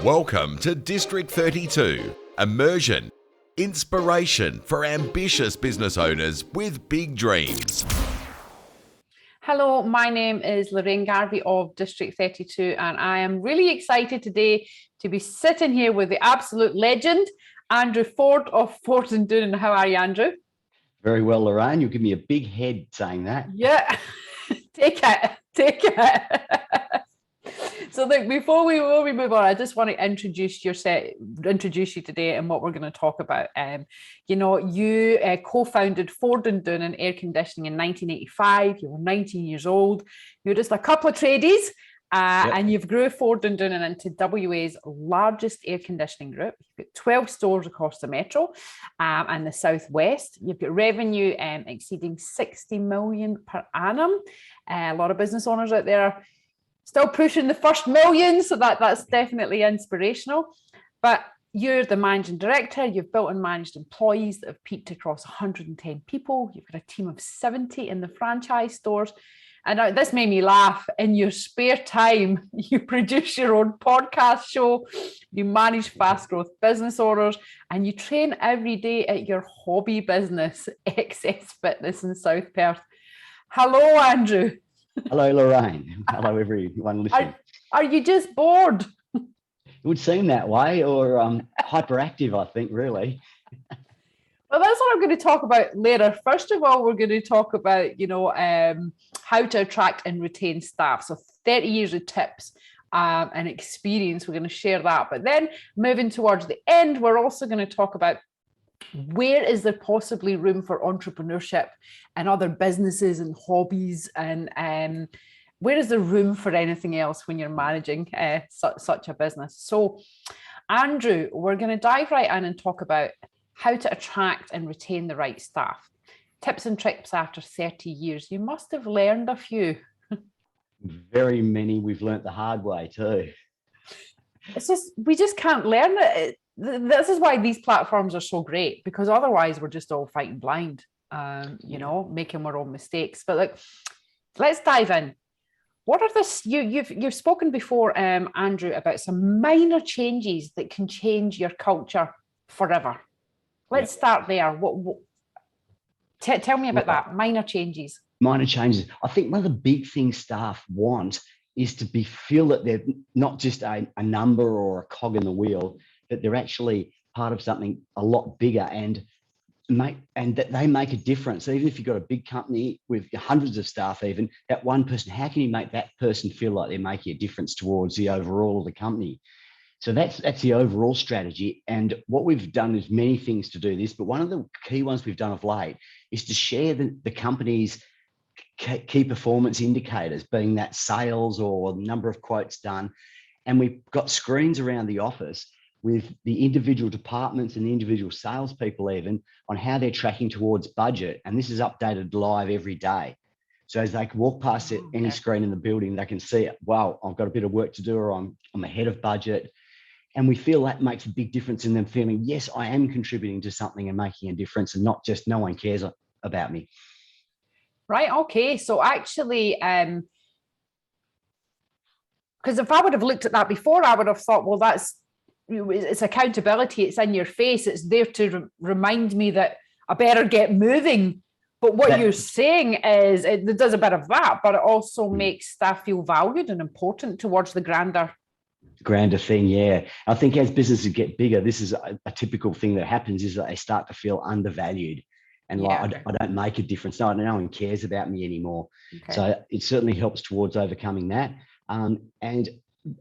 Welcome to District 32, immersion, inspiration for ambitious business owners with big dreams. Hello, my name is Lorraine Garvey of District 32, and I am really excited today to be sitting here with the absolute legend, Andrew Ford of Ford and Doonan. How are you, Andrew? Very well, Lorraine. You'll give me a big head saying that. Yeah, take it. So look, before we move on, I just want to introduce you today and what we're going to talk about. You co-founded Ford and Doonan Air Conditioning in 1985. You were 19 years old. You were just a couple of tradies. And you've grew Ford and Doonan into WA's largest air conditioning group. You've got 12 stores across the metro and the southwest. You've got revenue exceeding 60 million per annum. A lot of business owners out there still pushing the first million, so that's definitely inspirational. But you're the managing director. You've built and managed employees that have peaked across 110 people. You've got a team of 70 in the franchise stores. And this made me laugh. In your spare time, you produce your own podcast show, you manage fast growth business owners, and you train every day at your hobby business, Excess Fitness in South Perth. Hello, Andrew. Hello, Lorraine. Hello, everyone listening. Are you just bored? It would seem that way, or hyperactive, I think, really. Well, that's what I'm going to talk about later. First of all, we're going to talk about, how to attract and retain staff. So 30 years of tips and experience. We're going to share that. But then moving towards the end, we're also going to talk about where is there possibly room for entrepreneurship and other businesses and hobbies, and where is there room for anything else when you're managing such a business? So, Andrew, we're going to dive right in and talk about how to attract and retain the right staff. Tips and tricks after 30 years. You must have learned a few. Very many we've learnt the hard way too. We just can't learn it. This is why these platforms are so great, because otherwise we're just all fighting blind, making our own mistakes. But let's dive in. What are you've spoken before, Andrew, about some minor changes that can change your culture forever. Let's start there. Tell me about that, minor changes. Minor changes. I think one of the big things staff want is to feel that they're not just a number or a cog in the wheel, that they're actually part of something a lot bigger and that they make a difference. Even if you've got a big company with hundreds of staff, even that one person, how can you make that person feel like they're making a difference towards the overall of the company? So that's the overall strategy. And what we've done is many things to do this, but one of the key ones we've done of late is to share the company's key performance indicators, being that sales or number of quotes done. And we've got screens around the office with the individual departments and the individual salespeople even on how they're tracking towards budget. And this is updated live every day. So as they can walk past any screen in the building, they can see, wow, I've got a bit of work to do, or I'm ahead of budget. And we feel that makes a big difference in them feeling, yes, I am contributing to something and making a difference, and not just no one cares about me. Right. Okay. So actually, because if I would have looked at that before, I would have thought, well, it's accountability. It's in your face. It's there to remind me that I better get moving. But what you're saying is it does a bit of that, but it also makes staff feel valued and important towards the grander thing. Yeah. I think as businesses get bigger, this is a typical thing that happens, is that they start to feel undervalued and I don't make a difference. No one cares about me anymore. Okay. So it certainly helps towards overcoming that. And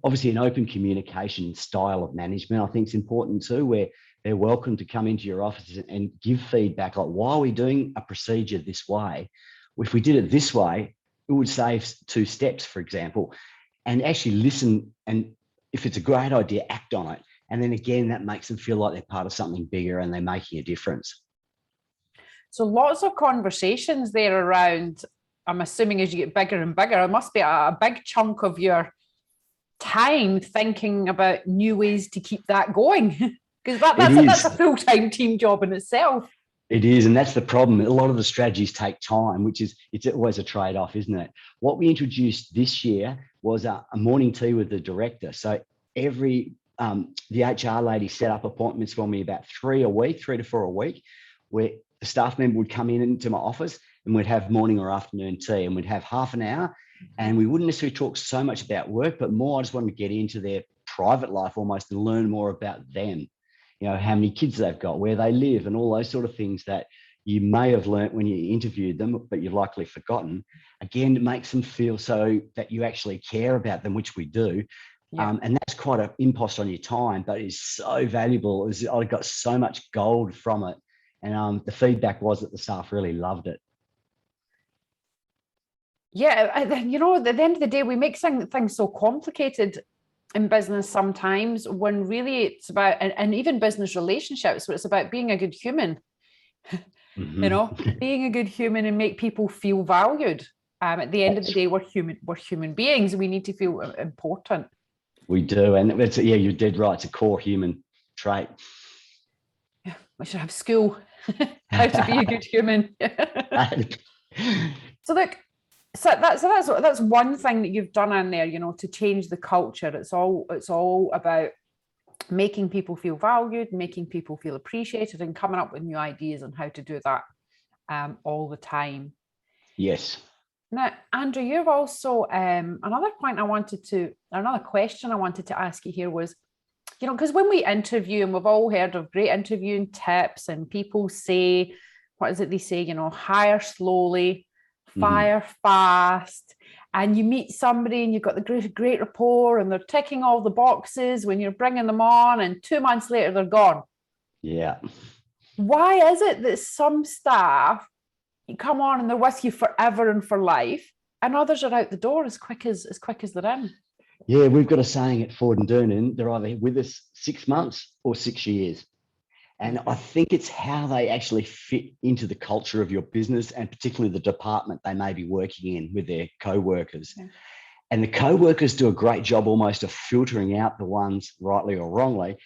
obviously an open communication style of management, I think, is important too, where they're welcome to come into your office and give feedback, like, why are we doing a procedure this way? If we did it this way, it would save 2 steps, for example, and actually listen. And if it's a great idea, act on it. And then again, that makes them feel like they're part of something bigger and they're making a difference. So lots of conversations there around, I'm assuming as you get bigger and bigger, it must be a big chunk of your time thinking about new ways to keep that going. Because that's a full-time team job in itself. It is, and that's the problem. A lot of the strategies take time, it's always a trade-off, isn't it? What we introduced this year was a morning tea with the director. So the HR lady set up appointments for me about 3 to 4 a week, where the staff member would come into my office and we'd have morning or afternoon tea, and we'd have half an hour, and we wouldn't necessarily talk so much about work, but more I just wanted to get into their private life almost and learn more about them. You know, how many kids they've got, where they live, and all those sort of things that you may have learnt when you interviewed them, but you've likely forgotten. Again, it makes them feel so that you actually care about them, which we do. Yeah. And that's quite an impost on your time, but it's so valuable. I got so much gold from it. And the feedback was that the staff really loved it. Yeah, you know, at the end of the day, we make things so complicated in business sometimes, when really it's about, and even business relationships, where it's about being a good human. Mm-hmm. You know, being a good human and make people feel valued. At the end of the day, we're human beings. We need to feel important. We do, and you did right. It's a core human trait. Yeah, we should have school how to be a good human. So look, that's one thing that you've done in there, you know, to change the culture. It's all about making people feel valued, making people feel appreciated, and coming up with new ideas on how to do that all the time. Yes. Now, Andrew, you've also another question I wanted to ask you here was, you know, because when we interview, and we've all heard of great interviewing tips, and people say, what is it they say, you know, hire slowly, fire fast, and you meet somebody and you've got the great rapport and they're ticking all the boxes when you're bringing them on, and 2 months later they're gone. Yeah. Why is it that some staff, you come on and they're with you forever and for life, and others are out the door as quick as they're in? Yeah, we've got a saying at Ford and Doonan, they're either with us 6 months or 6 years. And I think it's how they actually fit into the culture of your business, and particularly the department they may be working in with their co-workers. Yeah. And the co-workers do a great job almost of filtering out the ones, rightly or wrongly,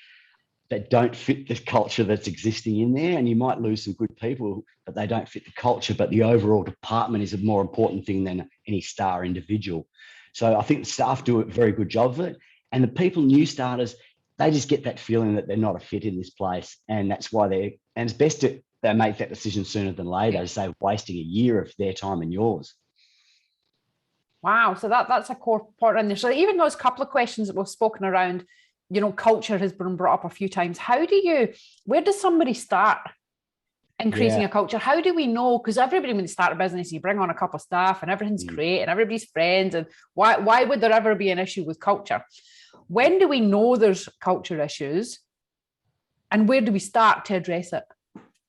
that don't fit the culture that's existing in there. And you might lose some good people, but they don't fit the culture. But the overall department is a more important thing than any star individual. So I think the staff do a very good job of it. And the people, new starters, they just get that feeling that they're not a fit in this place. And that's why and it's best that they make that decision sooner than later, so wasting a year of their time and yours. Wow. So that's a core part in there. So even those couple of questions that we've spoken around, you know, culture has been brought up a few times. Where does somebody start increasing a culture? How do we know? Because everybody, when they start a business, you bring on a couple of staff and everything's great and everybody's friends. And why would there ever be an issue with culture? When do we know there's culture issues, and where do we start to address it?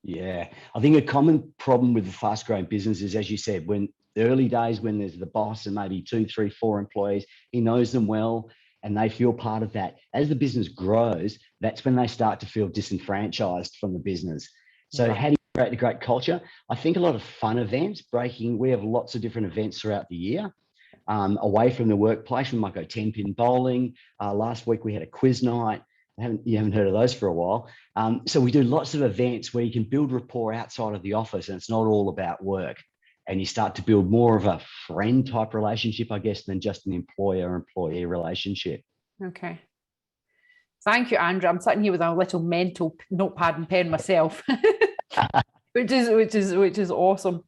Yeah, I think a common problem with the fast growing business is, as you said, when the early days, when there's the boss and maybe 2, 3, 4 employees, he knows them well and they feel part of that. As the business grows, that's when they start to feel disenfranchised from the business. So how do you create a great culture? I think a lot of fun events, we have lots of different events throughout the year. Away from the workplace, we might go 10-pin bowling. Last week we had a quiz night. You haven't heard of those for a while. So we do lots of events where you can build rapport outside of the office, and it's not all about work. And you start to build more of a friend type relationship, I guess, than just an employer-employee relationship. Okay. Thank you, Andrew. I'm sitting here with a little mental notepad and pen myself, which is awesome.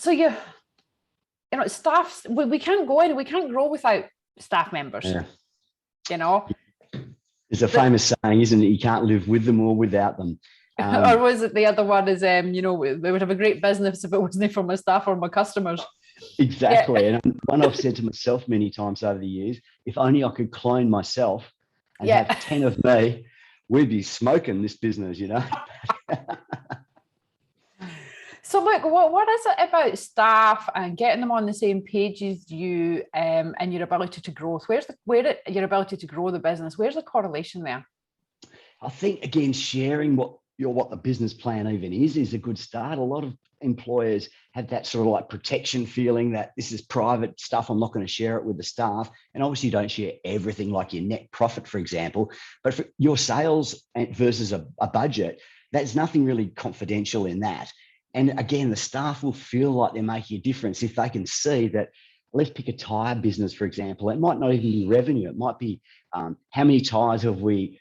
So you know, staff, we can't grow without staff members. Yeah. You know, there's a famous saying, isn't it? You can't live with them or without them. Or was it the other one is, you know, we would have a great business if it wasn't for my staff or my customers. Exactly. Yeah. And one I've said to myself many times over the years, if only I could clone myself and have 10 of me, we'd be smoking this business, you know. So look, what is it about staff and getting them on the same page as you, and your ability to grow? Your ability to grow the business? Where's the correlation there? I think, again, sharing what the business plan even is a good start. A lot of employers have that sort of like protection feeling that this is private stuff, I'm not going to share it with the staff. And obviously you don't share everything, like your net profit, for example, but for your sales versus a budget, there's nothing really confidential in that. And again, the staff will feel like they're making a difference if they can see that let's pick a tyre business, for example. It might not even be revenue. It might be how many tyres have we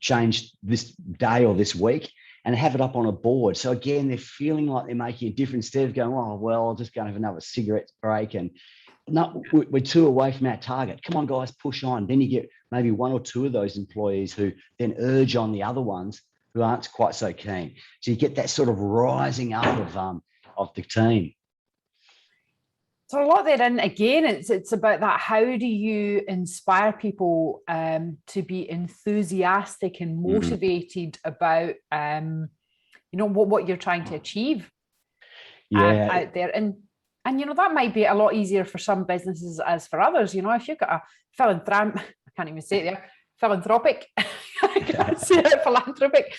changed this day or this week, and have it up on a board. So again, they're feeling like they're making a difference instead of going, oh, well, I'll just go and have another cigarette break. And no, we're 2 away from our target. Come on, guys, push on. Then you get maybe 1 or 2 of those employees who then urge on the other ones who aren't quite so keen. So you get that sort of rising up of the team. So a lot there, and again, it's about that. How do you inspire people to be enthusiastic and motivated about what you're trying to achieve out there, and that might be a lot easier for some businesses as for others. If you've got a I can't even say it there, philanthropic, philanthropic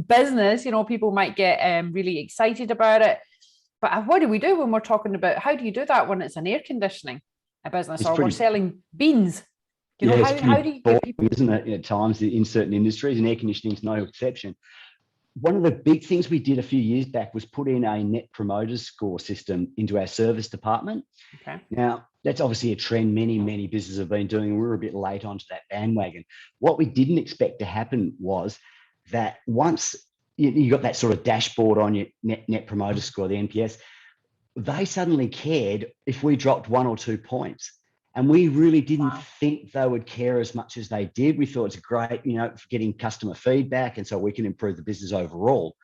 business, people might get really excited about it. But what do we do when we're talking about, how do you do that when it's an air conditioning business, or we're selling beans? How do you get people? Isn't it, at times in certain industries, and air conditioning is no exception. One of the big things we did a few years back was put in a net promoter score system into our service department. Okay. Now, that's obviously a trend many businesses have been doing, and we were a bit late onto that bandwagon. What we didn't expect to happen was that once you got that sort of dashboard on your net promoter score, the NPS, they suddenly cared if we dropped 1 or 2 points. And we really didn't think they would care as much as they did. We thought it's great, for getting customer feedback, and so we can improve the business overall.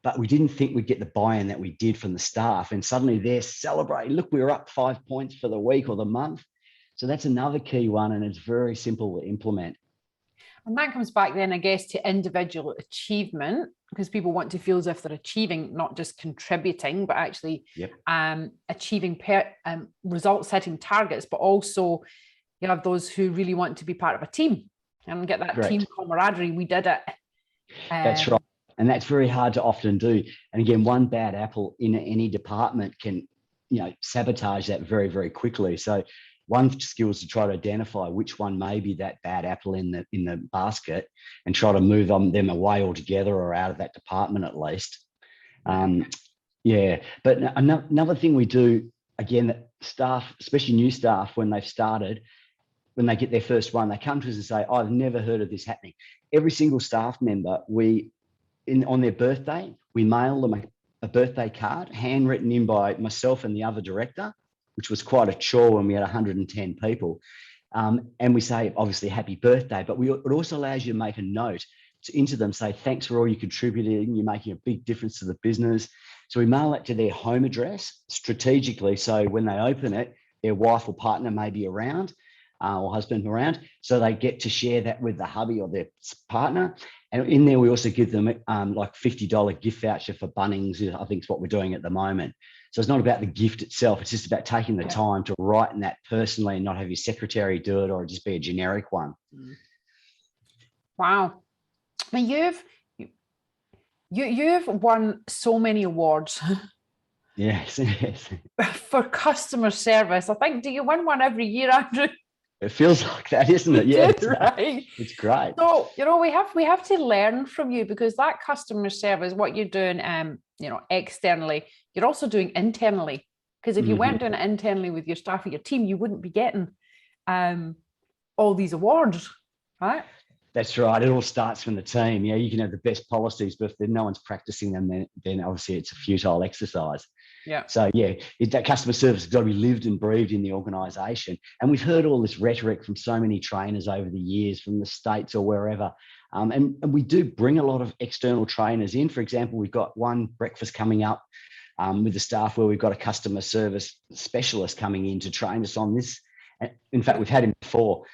But we didn't think we'd get the buy-in that we did from the staff. And suddenly they're celebrating. Look, we were up 5 points for the week or the month. So that's another key one, and it's very simple to implement. And that comes back then, I guess, to individual achievement, because people want to feel as if they're achieving, not just contributing, but actually achieving result-setting targets. But also, you have those who really want to be part of a team and get that team camaraderie. We did it. That's right. And that's very hard to often do. And again, one bad apple in any department can, sabotage that very, very quickly. So one skill is to try to identify which one may be that bad apple in the basket, and try to move them away altogether or out of that department at least. But another thing we do, again, that staff, especially new staff, when they've started, when they get their first one, they come to us and say, I've never heard of this happening. Every single staff member, on their birthday, we mail them a birthday card handwritten in by myself and the other director, which was quite a chore when we had 110 people. And we say, obviously, happy birthday, but it also allows you to make a note into them, say, thanks for all you contributed, you're making a big difference to the business. So we mail it to their home address strategically, so when they open it, their wife or partner may be around, or husband around, so they get to share that with the hubby or their partner. And in there, we also give them like $50 gift voucher for Bunnings, I think is what we're doing at the moment. So it's not about the gift itself. It's just about taking the time to write that personally and not have your secretary do it, or just be a generic one. Wow. I mean, you've won so many awards. Yes. For customer service. I think, do you win one every year, Andrew? It feels like that, isn't it? Yeah, right. It's great. So, we have to learn from you, because that customer service, what you're doing, externally, you're also doing internally. Because if you weren't doing it internally with your staff or your team, you wouldn't be getting all these awards, right? That's right. It all starts from the team. You can have the best policies, but if no one's practicing them, then obviously it's a futile exercise. Yeah. So that customer service has got to be lived and breathed in the organisation. And we've heard all this rhetoric from so many trainers over the years, from the States or wherever. And we do bring a lot of external trainers in. For example, we've got one breakfast coming up with the staff where we've got a customer service specialist coming in to train us on this. In fact, we've had him before,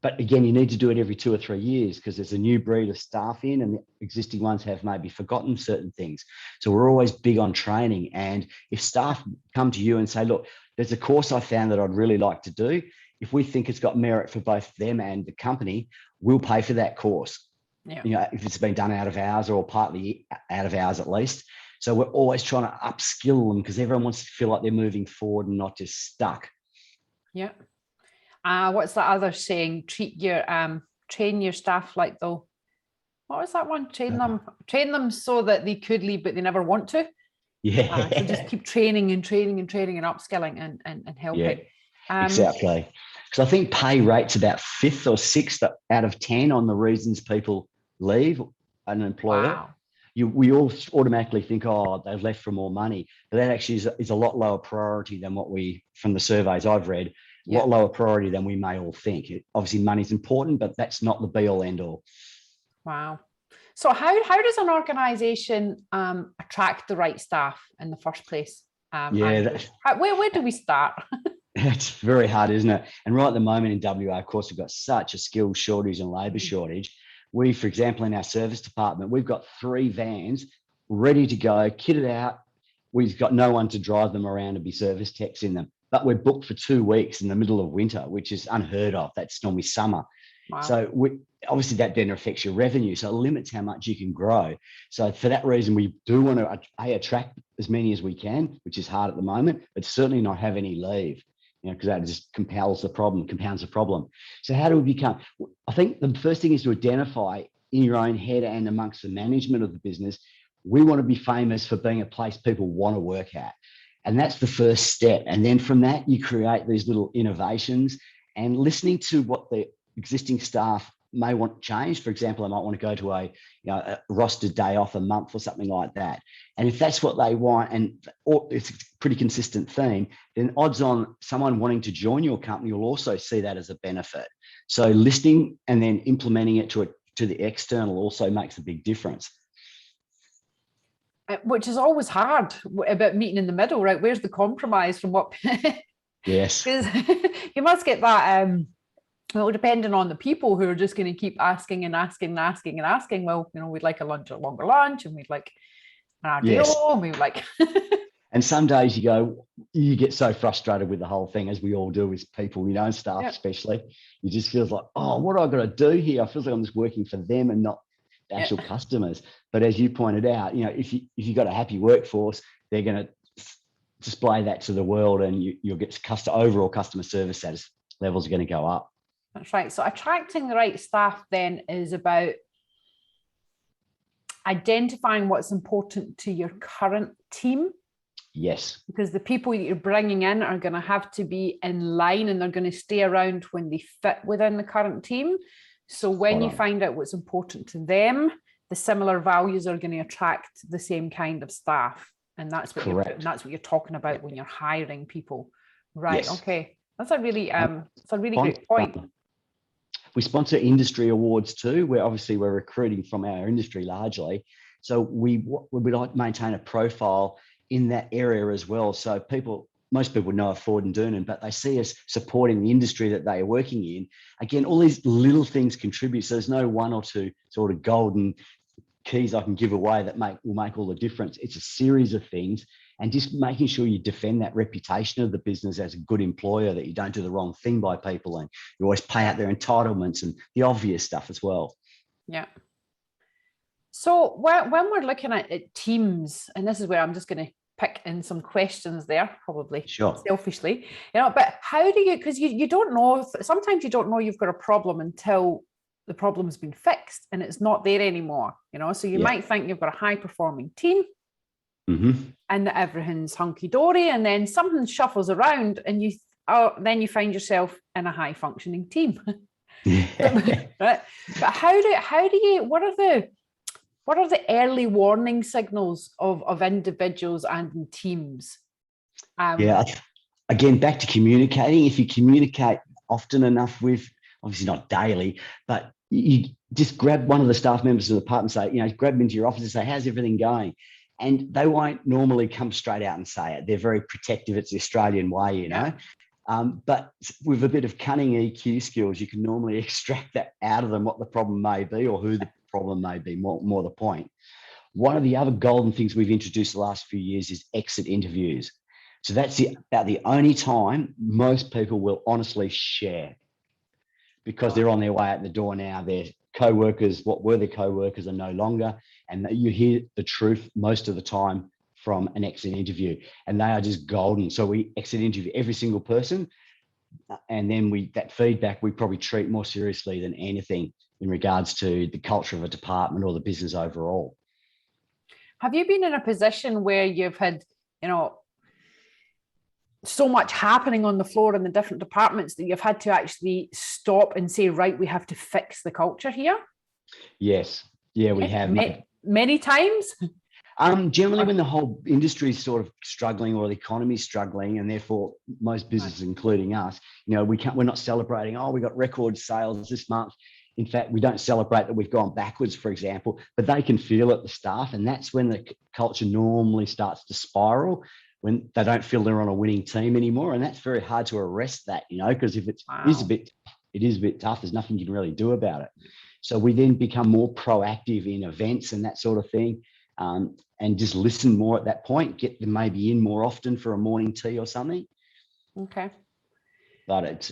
but again, you need to do it every 2 or 3 years, because there's a new breed of staff in, and the existing ones have maybe forgotten certain things. So we're always big on training. And if staff come to you and say, look, there's a course I found that I'd really like to do, if we think it's got merit for both them and the company, we'll pay for that course. Yeah. If it's been done out of hours or partly out of hours at least. So we're always trying to upskill them, because everyone wants to feel like they're moving forward and not just stuck. Yeah. What's that other saying? Train your staff like what was that one? Train them so that they could leave, but they never want to. Yeah. So just keep training and training and training and upskilling and Yeah, helping. exactly. Because I think pay rate's about fifth or sixth out of 10 on the reasons people leave an employer. Wow. We all automatically think, oh, they've left for more money. But that actually is a lot lower priority than from the surveys I've read, a Yeah. lot lower priority than we may all think. Obviously, money's important, but that's not the be all end all. Wow. So how does an organisation attract the right staff in the first place? Yeah, where do we start? it's very hard, isn't it? And right at the moment in WA, of course, we've got such a skills shortage and labour shortage. We, for example, in our service department, we've got 3 vans ready to go, kitted out. We've got no one to drive them around and be service techs in them. But we're booked for 2 weeks in the middle of winter, which is unheard of. That's normally summer. Wow. So obviously that then affects your revenue. So it limits how much you can grow. So for that reason, we do want to attract as many as we can, which is hard at the moment, but certainly not have any leave, because that just compounds the problem. So how do we become? I think the first thing is to identify in your own head and amongst the management of the business, we want to be famous for being a place people want to work at. And that's the first step. And then from that, you create these little innovations and listening to what the existing staff may want to change. For example, they might want to go to a rostered day off a month or something like that. And if that's what they want, and it's a pretty consistent theme, then odds on someone wanting to join your company will also see that as a benefit. So listening and then implementing it to the external also makes a big difference. Which is always hard about meeting in the middle, right? Where's the compromise from what? Yes. Because you must get that. Well, depending on the people who are just going to keep asking and asking and asking and asking. Well, we'd like a longer lunch, and we'd like an RDO, yes. and we would like. And some days you get so frustrated with the whole thing, as we all do as people, and staff especially. You just feel like, oh, what do I got to do here? I feel like I'm just working for them and not the actual customers. But as you pointed out, if you've got a happy workforce, they're going to display that to the world, and you'll get overall customer service levels are going to go up. That's right. So attracting the right staff then is about identifying what's important to your current team. Yes. Because the people that you're bringing in are going to have to be in line, and they're going to stay around when they fit within the current team. So when you find out what's important to them, the similar values are going to attract the same kind of staff. And that's what you're talking about when you're hiring people. Right. Yes. Okay. That's a really great point. We sponsor industry awards too, where obviously we're recruiting from our industry largely. So we like to maintain a profile in that area as well. So most people know of Ford and Doonan, but they see us supporting the industry that they are working in. Again, all these little things contribute. So there's no one or two sort of golden keys I can give away that will make all the difference. It's a series of things, and just making sure you defend that reputation of the business as a good employer, that you don't do the wrong thing by people, and you always pay out their entitlements and the obvious stuff as well. Yeah. So when we're looking at teams, and this is where I'm just going to pick in some questions there, probably selfishly, but how do you, because you don't know, sometimes you don't know you've got a problem until the problem's been fixed and it's not there anymore, so you might think you've got a high performing team and that everything's hunky-dory, and then something shuffles around and then you find yourself in a high functioning team. Right? But what are the early warning signals of individuals and in teams? Again, back to communicating. If you communicate often enough with, obviously not daily, but you just grab one of the staff members of the department and say, grab them into your office and say, how's everything going? And they won't normally come straight out and say it. They're very protective. It's the Australian way, but with a bit of cunning EQ skills, you can normally extract that out of them, what the problem may be or who the problem may be, more the point. One of the other golden things we've introduced the last few years is exit interviews. So that's about the only time most people will honestly share, because they're on their way out the door now. Their co-workers, what were their co-workers, are no longer, and you hear the truth most of the time from an exit interview, and they are just golden. So we exit interview every single person, and then that feedback we probably treat more seriously than anything in regards to the culture of a department or the business overall. Have you been in a position where you've had, so much happening on the floor in the different departments that you've had to actually stop and say, right, we have to fix the culture here? Yes. Yeah, we have. Many times? Generally, when the whole industry is sort of struggling or the economy is struggling, and therefore most businesses, including us, we're not celebrating, oh, we got record sales this month. In fact, we don't celebrate that we've gone backwards, for example, but they can feel it, the staff, and that's when the culture normally starts to spiral, when they don't feel they're on a winning team anymore. And that's very hard to arrest that, because if it is a bit tough, there's nothing you can really do about it. So we then become more proactive in events and that sort of thing, and just listen more at that point, get them maybe in more often for a morning tea or something. Okay. But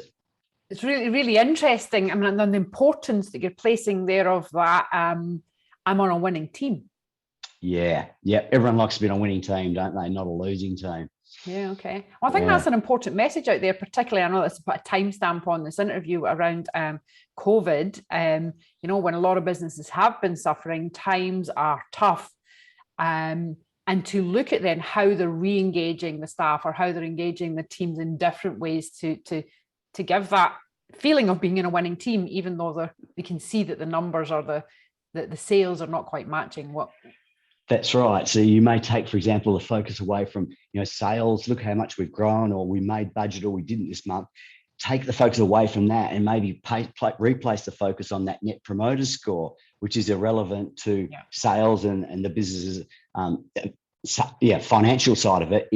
it's really, really interesting. I mean, and the importance that you're placing there of that, I'm on a winning team. Yeah. Everyone likes to be on a winning team, don't they? Not a losing team. Yeah, okay. Well, I think that's an important message out there, particularly, I know that's put a timestamp on this interview around COVID. When a lot of businesses have been suffering, times are tough. And to look at then how they're re-engaging the staff or how they're engaging the teams in different ways to give that feeling of being in a winning team, even though they can see that the numbers or the sales are not quite matching what. That's right. So you may take, for example, the focus away from, sales, look how much we've grown, or we made budget, or we didn't this month. Take the focus away from that and maybe replace the focus on that net promoter score, which is irrelevant to sales and the business's financial side of it,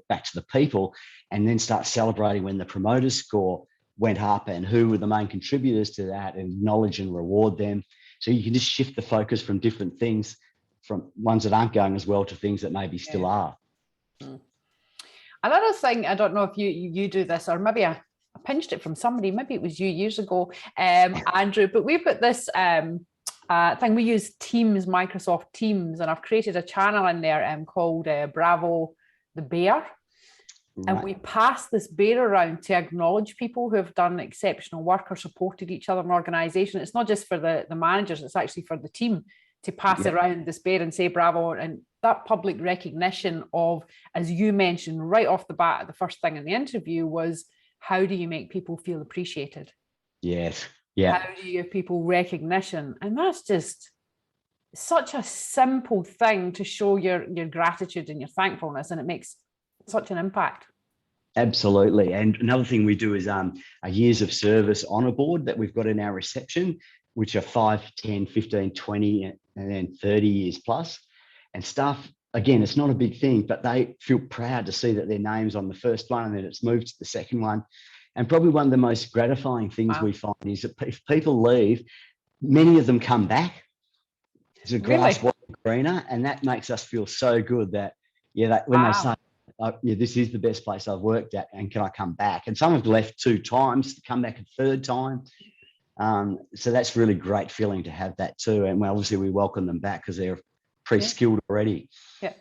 back to the people, and then start celebrating when the promoter score went up and who were the main contributors to that, and acknowledge and reward them. So you can just shift the focus from different things, from ones that aren't going as well to things that maybe still are. Another thing, I don't know if you do this, or maybe I pinched it from somebody, maybe it was you years ago, Andrew, but we've got this thing, we use Teams, Microsoft Teams, and I've created a channel in there called Bravo the Bear. Right. And we pass this bear around to acknowledge people who have done exceptional work or supported each other in an organisation. It's not just for the managers, it's actually for the team to pass around this bear and say bravo. And that public recognition of, as you mentioned right off the bat, the first thing in the interview was, how do you make people feel appreciated? Yes. Yeah. How do you give people recognition? And that's just such a simple thing to show your gratitude and your thankfulness, and it makes such an impact. Absolutely. And another thing we do is a years of service honour board that we've got in our reception, which are 5, 10, 15, 20, and then 30 years plus. And staff, again, it's not a big thing, but they feel proud to see that their name's on the first one and then it's moved to the second one. And probably one of the most gratifying things we find is that if people leave, many of them come back. The grass was greener, and that makes us feel so good that, when they say, this is the best place I've worked at, and can I come back? And some have left 2 times, to come back a 3rd time. So that's really great feeling to have that too. And obviously we welcome them back because they're pre-skilled already. Yeah.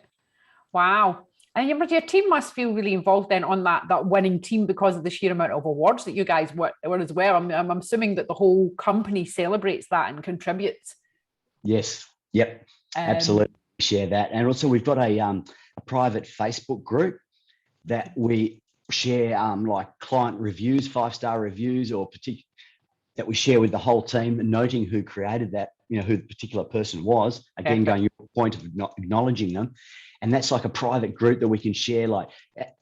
Wow. And your team must feel really involved then on that winning team because of the sheer amount of awards that you guys won as well. I'm assuming that the whole company celebrates that and contributes. Yes. Yep. Absolutely. Share that. And also we've got a private Facebook group that we share like client reviews, 5-star reviews, or that we share with the whole team, noting who created that, who the particular person was. Again, going to your point of not acknowledging them. And that's like a private group that we can share. Like,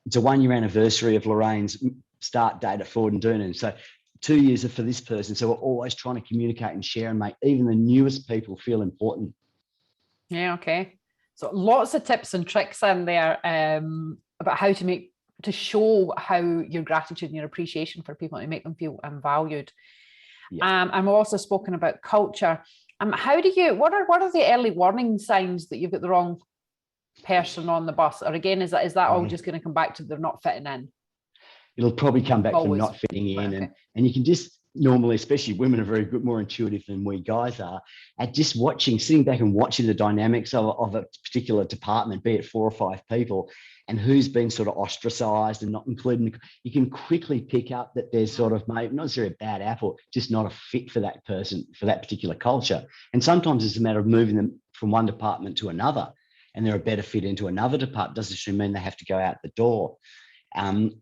it's a 1-year anniversary of Lorraine's start date at Ford and Doonan. So 2 years are for this person. So we're always trying to communicate and share and make even the newest people feel important. Yeah, okay. So lots of tips and tricks in there about how to show how your gratitude and your appreciation for people, to make them feel valued. Yeah. And we've also spoken about culture. What are the early warning signs that you've got the wrong person on the bus? Or again, is that all just going to come back to they're not fitting in? It'll probably come back from not fitting in. Okay. And you can just normally, especially women are very good, more intuitive than we guys are, at just sitting back and watching the dynamics of a particular department, be it 4 or 5 people, and who's been sort of ostracized and not included. You can quickly pick up that there's sort of maybe not necessarily a bad apple, just not a fit for that person, for that particular culture. And sometimes it's a matter of moving them from one department to another. and they're a better fit into another department, doesn't necessarily mean they have to go out the door. And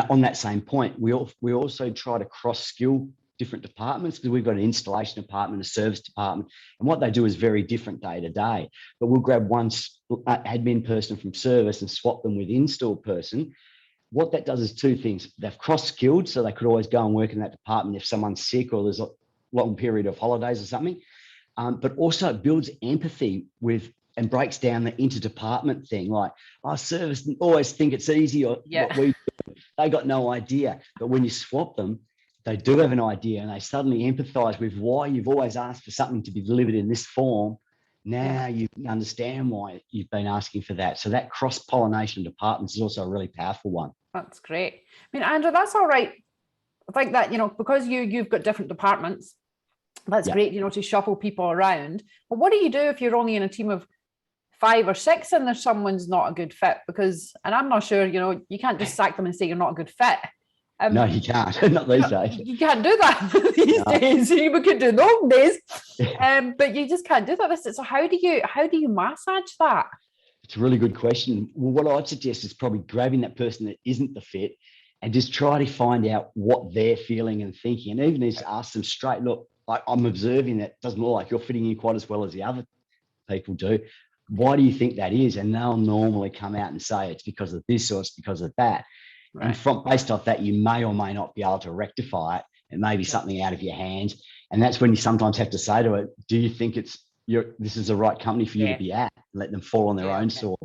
on that same point, we also try to cross-skill different departments, because we've got an installation department, a service department, and what they do is very different day to day. But we'll grab one admin person from service and swap them with install person. What that does is two things. They've cross-skilled, so they could always go and work in that department if someone's sick or there's a long period of holidays or something. But also it builds empathy with and breaks down the interdepartment thing, like, our service always think it's easy, or what we do, they got no idea. But when you swap them, they do have an idea, and they suddenly empathize with why you've always asked for something to be delivered in this form. Now you understand why you've been asking for that. So that cross-pollination of departments is also a really powerful one. That's great. I mean, Andrew, that's all right. I think that, because you've got different departments, that's great, to shuffle people around. But what do you do if you're only in a team of 5 or 6 and there's someone's not a good fit? And I'm not sure, you can't just sack them and say you're not a good fit. No, you can't. Not these days. You can't do that these days. We could do those days, but you just can't do that. So how do you massage that? It's a really good question. Well, what I'd suggest is probably grabbing that person that isn't the fit and just try to find out what they're feeling and thinking. And even just ask them straight, look, I'm observing that it doesn't look like you're fitting in quite as well as the other people do. Why do you think that is? And they'll normally come out and say it's because of this or it's because of that. Right. And based off that, you may or may not be able to rectify it. It may be something out of your hands. And that's when you sometimes have to say to it, do you think this is the right company for you to be at? Let them fall on their own sword.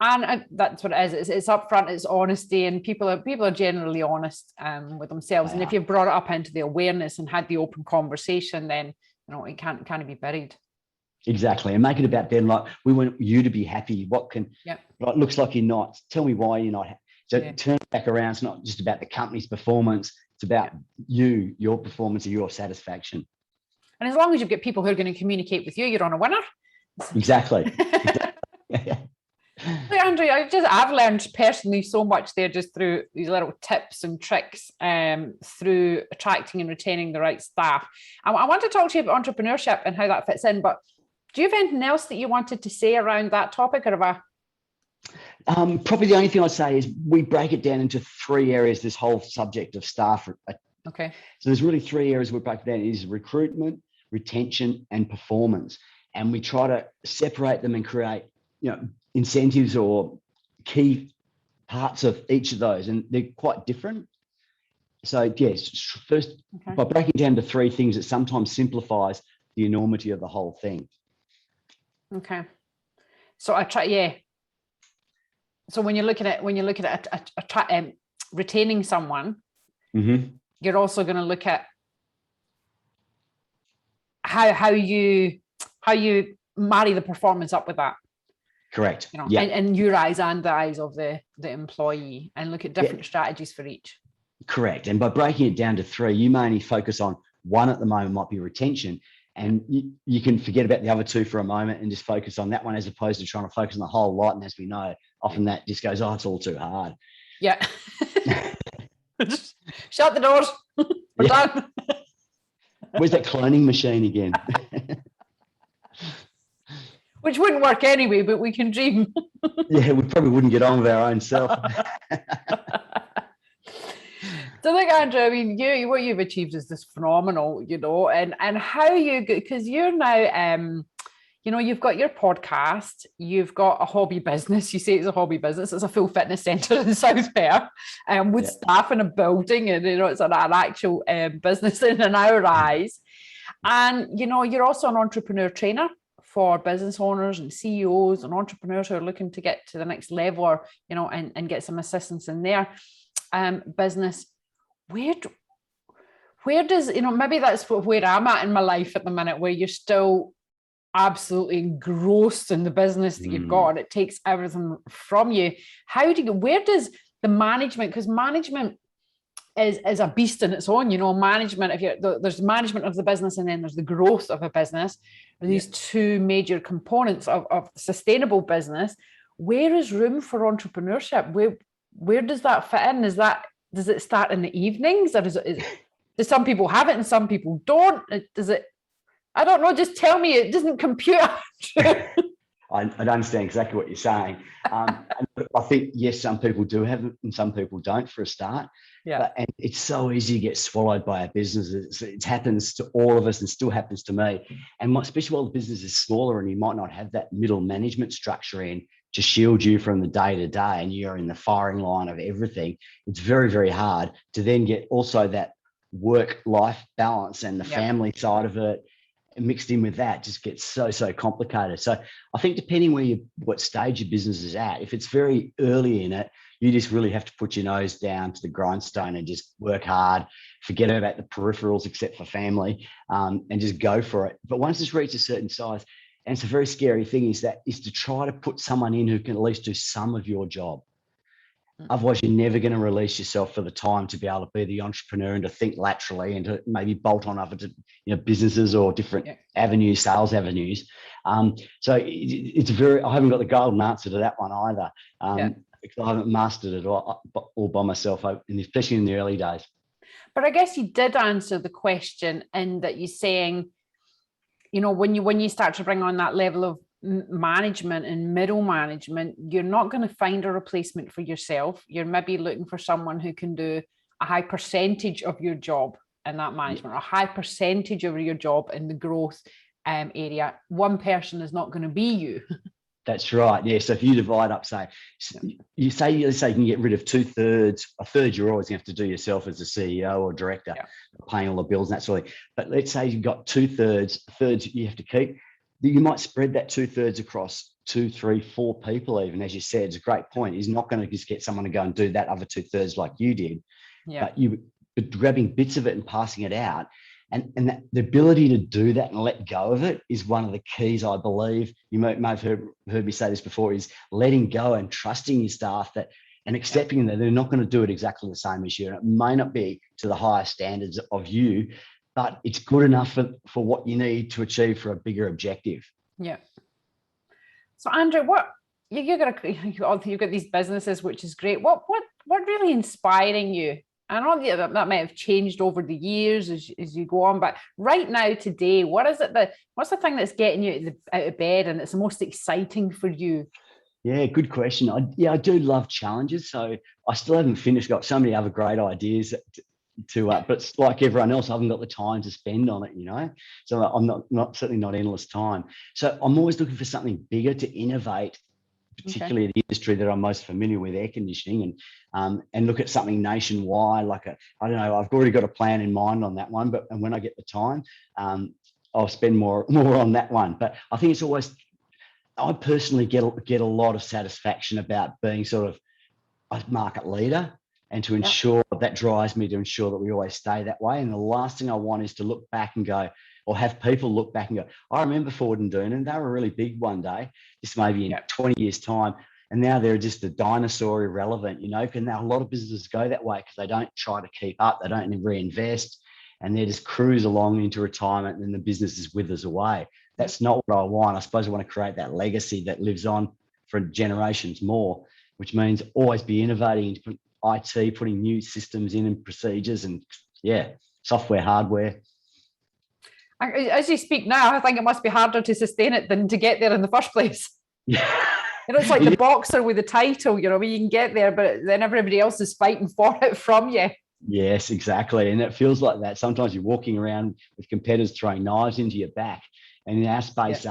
And that's what it is. It's upfront, it's honesty, and people are generally honest with themselves. And if you've brought it up into the awareness and had the open conversation, then it can't be buried. Exactly. And make it about them. Like, we want you to be happy. It looks like you're not. Tell me why you're not happy. So turn it back around. It's not just about the company's performance. It's about you, your performance, and your satisfaction. And as long as you've got people who are going to communicate with you, you're on a winner. Exactly. Andrew, I've learned personally so much there, just through these little tips and tricks, through attracting and retaining the right staff. I want to talk to you about entrepreneurship and how that fits in, but do you have anything else that you wanted to say around that topic? Or probably the only thing I'd say is we break it down into 3 areas, this whole subject of staff. Okay. So there's really 3 areas we break it down. It is recruitment, retention, and performance. And we try to separate them and create, incentives or key parts of each of those. And they're quite different. So yes, first, by breaking it down to 3 things, it sometimes simplifies the enormity of the whole thing. Okay. So So when you're looking at retaining someone, you're also going to look at how you marry the performance up with that. Correct. And your eyes and the eyes of the employee, and look at different strategies for each. Correct. And by breaking it down to 3, you may only focus on one at the moment, might be retention. And you can forget about the other 2 for a moment and just focus on that one, as opposed to trying to focus on the whole lot. And as we know, often that just goes, it's all too hard. Yeah. Just shut the doors. We're done. Where's that cloning machine again? Which wouldn't work anyway, but we can dream. Yeah, we probably wouldn't get on with our own self. So look, Andrew, I mean, what you've achieved is just phenomenal, and how because you're now, you've got your podcast, you've got a hobby business. You say it's a hobby business. It's a full fitness centre in South Perth, with staff in a building, and it's an actual business in our eyes. And you're also an entrepreneur trainer for business owners and CEOs and entrepreneurs who are looking to get to the next level, or and get some assistance in their business. Where does maybe that's where I'm at in my life at the minute, where you're still absolutely engrossed in the business that you've got, and it takes everything from you. Where does the management, because management is a beast in its own, management, there's management of the business, and then there's the growth of a business, these 2 major components of sustainable business. Where is room for entrepreneurship? Where does that fit in? Does it start in the evenings, or do some people have it and some people don't? Does it? I don't know. Just tell me. It doesn't compute. I understand exactly what you're saying. And I think, yes, some people do have it and some people don't for a start. Yeah. And it's so easy to get swallowed by our businesses. It happens to all of us and still happens to me. And especially while the business is smaller and you might not have that middle management structure in to shield you from the day to day and you're in the firing line of everything, it's very, very hard to then get also that work-life balance and the family side of it mixed in with that just gets so complicated. So I think depending what stage your business is at, if it's very early in it, you just really have to put your nose down to the grindstone and just work hard, forget about the peripherals except for family, and just go for it. But once it's reached a certain size, and it's a very scary thing, is to try to put someone in who can at least do some of your job. Otherwise, you're never going to release yourself for the time to be able to be the entrepreneur and to think laterally and to maybe bolt on other businesses or different avenues, sales avenues. So it's I haven't got the golden answer to that one either. Because I haven't mastered it all by myself, especially in the early days. But I guess you did answer the question in that you're saying, when you start to bring on that level of management and middle management, you're not going to find a replacement for yourself. You're maybe looking for someone who can do a high percentage of your job in that management, or a high percentage of your job in the growth area. One person is not going to be you. That's right. Yeah. So if you divide up, say you can get rid of 2/3, a third you're always going to have to do yourself as a CEO or director, paying all the bills and that sort of thing. But let's say you've got 2/3, a third you have to keep. You might spread that 2/3 across 2, 3, 4 people, even. As you said, it's a great point. He's not going to just get someone to go and do that other 2/3 like you did. But grabbing bits of it and passing it out. And the ability to do that and let go of it is one of the keys, I believe. You may have heard me say this before, is letting go and trusting your staff and accepting that they're not going to do it exactly the same as you. And it may not be to the highest standards of you, but it's good enough for what you need to achieve for a bigger objective. Yeah. So Andrew, you've got these businesses, which is great. What really inspiring you? I know that might have changed over the years as you go on, but right now, today, what's the thing that's getting you out of bed and it's the most exciting for you? Yeah, good question. I do love challenges. So I still haven't finished, got so many other great ideas but it's like everyone else, I haven't got the time to spend on it, So I'm certainly not endless time. So I'm always looking for something bigger to innovate, particularly the industry that I'm most familiar with, air conditioning, and look at something nationwide. I don't know, I've already got a plan in mind on that one, and when I get the time, I'll spend more on that one. But I think it's always, I personally get a lot of satisfaction about being sort of a market leader, and to ensure that drives me to ensure that we always stay that way. And the last thing I want is to look back and go, or have people look back and go, I remember Ford and Doonan, they were really big one day, this maybe in 20 years time, and now they're just a dinosaur, irrelevant, and now a lot of businesses go that way because they don't try to keep up, they don't reinvest, and they just cruise along into retirement, and then the business is withers away. That's not what I want. I suppose I want to create that legacy that lives on for generations more, which means always be innovating into IT, putting new systems in and procedures and software, hardware. As you speak now, I think it must be harder to sustain it than to get there in the first place. Yeah. It's like the boxer with the title, you can get there, but then everybody else is fighting for it from you. Yes, exactly. And it feels like that. Sometimes you're walking around with competitors throwing knives into your back. And in our space,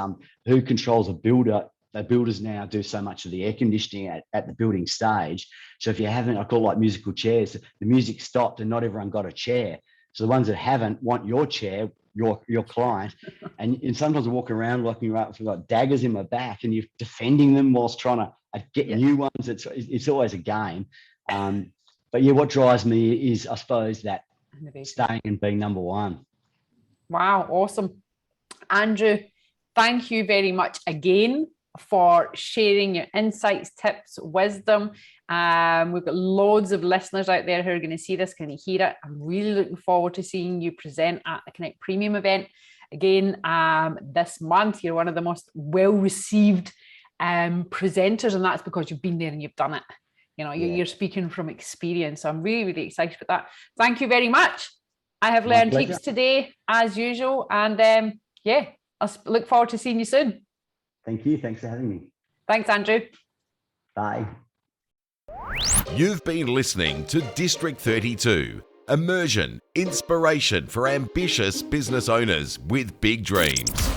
who controls a builder? The builders now do so much of the air conditioning at the building stage. So if you haven't, I call it like musical chairs, the music stopped and not everyone got a chair. So the ones that haven't want your chair, your client. And sometimes I walk around looking up with daggers in my back and you're defending them whilst trying to get new ones. It's always a game. But what drives me is, I suppose, that staying and being number one. Wow, awesome. Andrew, thank you very much again for sharing your insights, tips, wisdom. We've got loads of listeners out there who are going to see this, going to hear it. I'm really looking forward to seeing you present at the Connect Premium event again this month. You're one of the most well-received presenters, and that's because you've been there and you've done it. You're speaking from experience. So I'm really, really excited about that. Thank you very much. I have learned heaps today, as usual, and I'll look forward to seeing you soon. Thank you. Thanks for having me. Thanks, Andrew. Bye. You've been listening to District 32, Immersion, Inspiration for Ambitious Business Owners with Big Dreams.